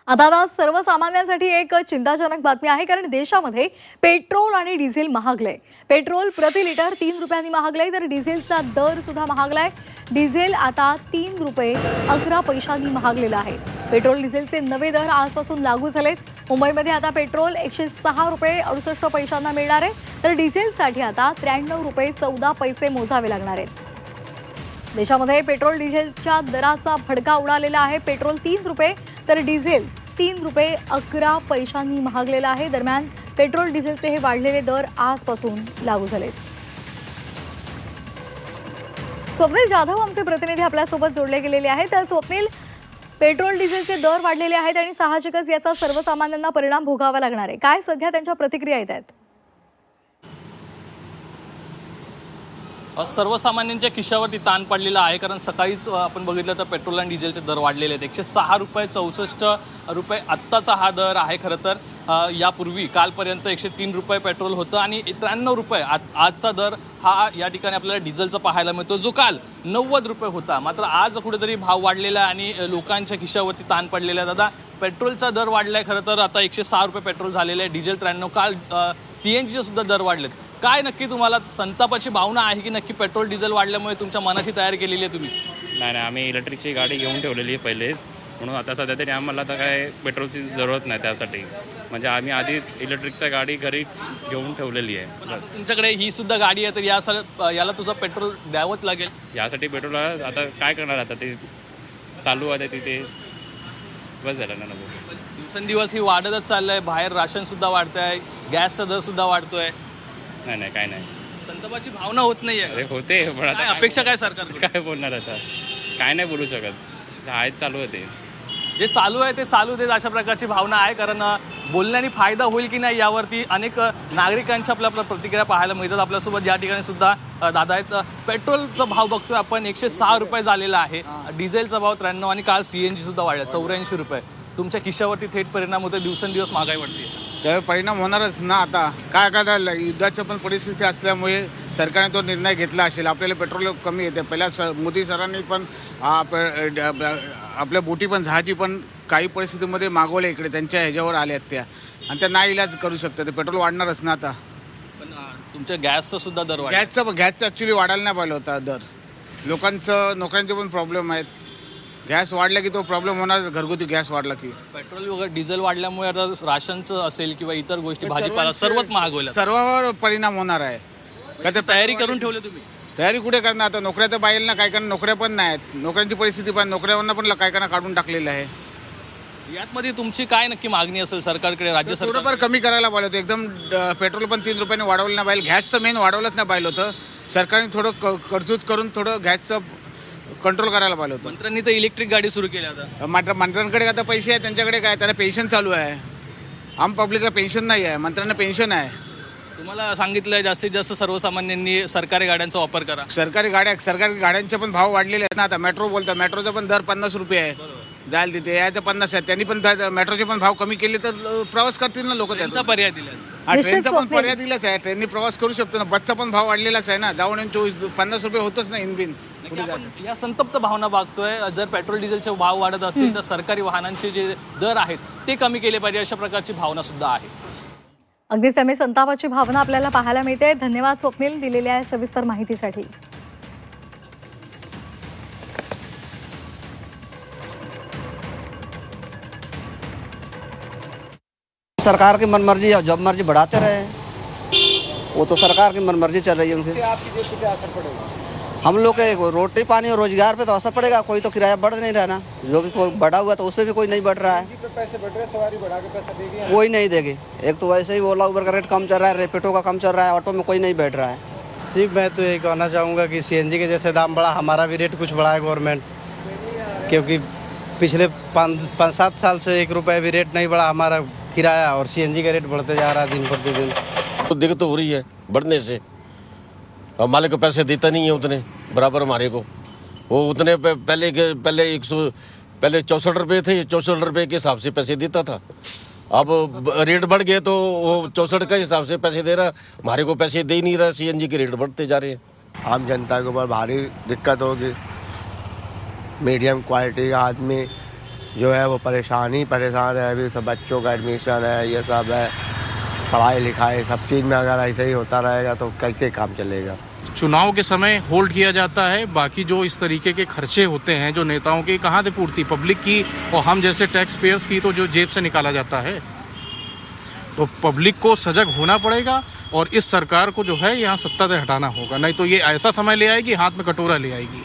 आता सर्वसामान्यांसाठी एक चिंताजनक बातमी आहे, कारण देशामध्ये पेट्रोल आणि डिझेल महागलंय. पेट्रोल प्रति लिटर 3 रुपयांनी महागलंय, तर डिझेलचा दर सुद्धा महागलाय. डिझेल आता 3 रुपये 11 पैशांनी महागलेलं आहे. पेट्रोल डिझेलचे नवे दर आजपासून लागू झालेत. मुंबईमध्ये आता पेट्रोल 106 रुपये 68 पैशांना मिळणार आहे, तर डिझेलसाठी आता 93 रुपये 14 पैसे मोजावे लागणार आहेत. देशामध्ये पेट्रोल डिझेलच्या दराचा भडका उडालेला आहे. पेट्रोल 3 रुपये तर डिझेल 3 रुपये 11 पैशांनी महागलेला आहे. दरम्यान पेट्रोल डिझेलचे हे वाढलेले दर आजपासून लागू झालेत. स्वप्नील जाधव आमचे प्रतिनिधी आपल्यासोबत जोडले गेलेले आहेत. तर स्वप्नील, पेट्रोल डिझेलचे दर वाढलेले आहेत आणि साहजिकच याचा सर्वसामान्यांना परिणाम भोगावा लागणार आहे. काय सध्या त्यांच्या प्रतिक्रिया येत आहेत? सर्वसामान्यांच्या खिशावरती ताण पडलेला आहे, कारण सकाळीच आपण बघितलं तर पेट्रोल आणि डिझेलचे दर वाढलेले आहेत. 106 रुपये 64 रुपये आत्ताचा हा दर आहे. खरं तर यापूर्वी कालपर्यंत 103 रुपये पेट्रोल होतं आणि 93 रुपये आजचा दर हा या ठिकाणी आपल्याला डिझेलचा पाहायला मिळतो, जो काल 90 रुपये होता. मात्र आज कुठेतरी भाव वाढलेला आहे आणि लोकांच्या खिशावरती ताण पडलेला आहे. दादा, पेट्रोलचा दर वाढला आहे. खरं तर आता 106 रुपये पेट्रोल झालेलं आहे, डिझेल 93. काल CNGचे सुद्धा दर वाढलेत. काय नक्की तुम्हाला संतापाची भावना आहे की नक्की पेट्रोल डिझेल वाढल्यामुळे तुमच्या मनाची तयारी केलेली आहे तुम्ही? नाही, आम्ही इलेक्ट्रिकची गाडी घेऊन ठेवलेली आहे पहिलेच, म्हणून आता सध्या तरी आम्हाला तर काय पेट्रोलची जरूरत नाही त्यासाठी. म्हणजे आम्ही आधीच इलेक्ट्रिकची गाडी घरी घेऊन ठेवलेली आहे. तुमच्याकडे ही सुद्धा गाडी आहे, तर याला तुझं पेट्रोल द्यावंच लागेल. यासाठी पेट्रोल आता काय करणार, आता ते चालू आहे तिथे बस झालं ना. दिवसेंदिवस ही वाढतच चाललं आहे. बाहेर राशन सुद्धा वाढतं आहे, गॅसचा दर सुद्धा वाढतोय. नाही काय नाही, संतापाची भावना होत नाही आहे. अरे होते, पण आता अपेक्षा काय सरकार काय बोलणार, आता काय नाही बोलू शकत. आहेच चालू होते, जे चालू आहे ते चालू देत, अशा प्रकारची भावना आहे. कारण बोलण्याने फायदा होईल की नाही यावरती अनेक नागरिकांच्या आपल्या प्रतिक्रिया पाहायला मिळतात. आपल्यासोबत या ठिकाणी सुद्धा दादा आहेत. पेट्रोलचा भाव बघतोय आपण 106 रुपये झालेला आहे, डिझेलचा भाव 93 आणि काल CNG सुद्धा वाढला 84 रुपये. तुमच्या खिशावरती थेट परिणाम होतो, दिवसेंदिवस महागाई वाढते. त्यावर परिणाम होणारच ना. आता काय झालं, युद्धाच्या पण परिस्थिती असल्यामुळे सरकारने तो निर्णय घेतला असेल. आपल्याला पेट्रोल कमी येते. पहिल्या मोदी सरांनी पण आपल्या बोटी पण जहाजी पण काही परिस्थितीमध्ये मागवल्या इकडे, त्यांच्या ह्याच्यावर आल्यात त्या, आणि त्या नाही इलाज करू शकतात. ते पेट्रोल वाढणारच ना. आता पण तुमच्या गॅसचा सुद्धा दर गॅसचं ॲक्च्युली वाढायला नाही पाहिलं होता दर. लोकांचं नोकऱ्यांचे पण प्रॉब्लेम आहेत. गॅस वाढला की तो प्रॉब्लेम होणार, घरगुती गॅस वाढला की. पेट्रोल वगैरे डिझेल वाढल्यामुळे आता राशनचं असेल किंवा इतर गोष्टी, भाजीपाला सर्वच महाग होईल. सर्वांवर परिणाम होणार आहे. का ते तयारी करून ठेवले तुम्ही? तयारी कुठे करणार आता? नोकऱ्या तर पाहिजे ना. काही कारण नोकऱ्या पण नाही आहेत. नोकऱ्यांची परिस्थिती पण, नोकऱ्यांना पण काही काढून टाकलेलं आहे. यातमध्ये तुमची काय नक्की मागणी असेल सरकारकडे, राज्य सरकार? थोडंफार कमी करायला पाहिलं होतं. एकदम पेट्रोल पण 3 रुपयाने वाढवलं नाही पाहिजे. गॅस तर मेन वाढवलंच नाही पाहिलं होतं. सरकारने थोडं कर्जूत करून थोडं गॅसचं कंट्रोल करायला पाहिलं होतं. मंत्र्यांनी तर इलेक्ट्रिक गाडी सुरू केली. आता मंत्र्यांकडे आता पैसे आहेत, त्यांच्याकडे काय, त्यांना पेन्शन चालू आहे. आम पब्लिकला पेन्शन नाही आहे, मंत्र्यांना पेन्शन आहे. तुम्हाला सांगितलं जास्तीत जास्त सर्वसामान्यांनी सरकारी गाड्यांचा वापर करा. सरकारी गाड्यांचे पण भाव वाढलेले आहेत ना. आता मेट्रो बोलतात, मेट्रोचा पण दर 50 रुपये आहे जायला तिथे, याचं 50 आहे. त्यांनी पण मेट्रोचे पण भाव कमी केले तर प्रवास करतील ना लोक. त्यांचा पर्याय दिला. ट्रेनचा पण पर्याय दिलाच आहे. ट्रेननी प्रवास करू शकतो ना. बसचा पण भाव वाढलेलाच आहे ना. जाऊन 50 रुपये होतच ना इनबिन. या संतप्त भावना बघतोय. जर पेट्रोल डिझेलचे भाव वाढत असतील तर सरकारी वाहनांचे जे दर आहेत ते कमी केले पाहिजे, अशा प्रकारची भावना सुद्धा आहे. अगदीच त्यामुळे संतापाची भावना आपल्याला पाहायला मिळते. धन्यवाद स्वप्नील दिलेल्या सविस्तर माहितीसाठी. सरकार की मनमर्जी, जब मर्जी बढ़ाते रहे, वो तो सरकार की मनमर्जी चल रही है उनसे। आपकी जेब पे क्या असर पड़ेगा? हम लोग के रोटी पानी और रोजगार पे तो असर पड़ेगा। कोई तो किराया बढ़ नहीं रहा ना, जो भी तो बढ़ा हुआ तो उस पर भी कोई नहीं बढ़ रहा है। पैसे बढ़ रहे, सवारी बढ़ा के पैसा देगी, कोई नहीं देगी। एक तो वैसे ही ओला उबर का रेट कम चल रहा है, रेपिडो का कम चल रहा है, ऑटो में कोई नहीं बैठ रहा है। ठीक, मैं तो ये कहना चाहूँगा कि CNG के जैसे दाम बढ़ा, हमारा भी रेट कुछ बढ़ाए गवर्नमेंट, क्योंकि पिछले 5-7 साल से 1 रुपये भी रेट नहीं बढ़ा हमारा किराया, और CNG का रेट बढ़ते जा रहा है दिन प्रतिदिन। तो दिक्कत तो हो रही है बढ़ने से। अब मालिक को पैसे देता नहीं है उतने बराबर हमारे को। वो उतने पहले 64 रुपये थे, 64 रुपये के हिसाब से पैसे देता था। अब रेट बढ़ गए तो वो 64 के हिसाब से पैसे दे रहा, हमारे को पैसे दे ही नहीं रहा। CNG के रेट बढ़ते जा रहे हैं। आम जनता के ऊपर भारी दिक्कत होगी। मीडियम क्वालिटी का आदमी जो है वो परेशान है। अभी सब बच्चों का एडमिशन है, ये सब है, पढ़ाई लिखाई सब चीज़ में अगर ऐसे ही होता रहेगा तो कैसे काम चलेगा। चुनाव के समय होल्ड किया जाता है, बाकी जो इस तरीके के खर्चे होते हैं जो नेताओं की, कहाँ से पूर्ति, पब्लिक की और हम जैसे टैक्स पेयर्स की तो जो जेब से निकाला जाता है। तो पब्लिक को सजग होना पड़ेगा और इस सरकार को जो है यहाँ सत्ता से हटाना होगा, नहीं तो ये ऐसा समय ले आएगी हाथ में कटोरा ले आएगी।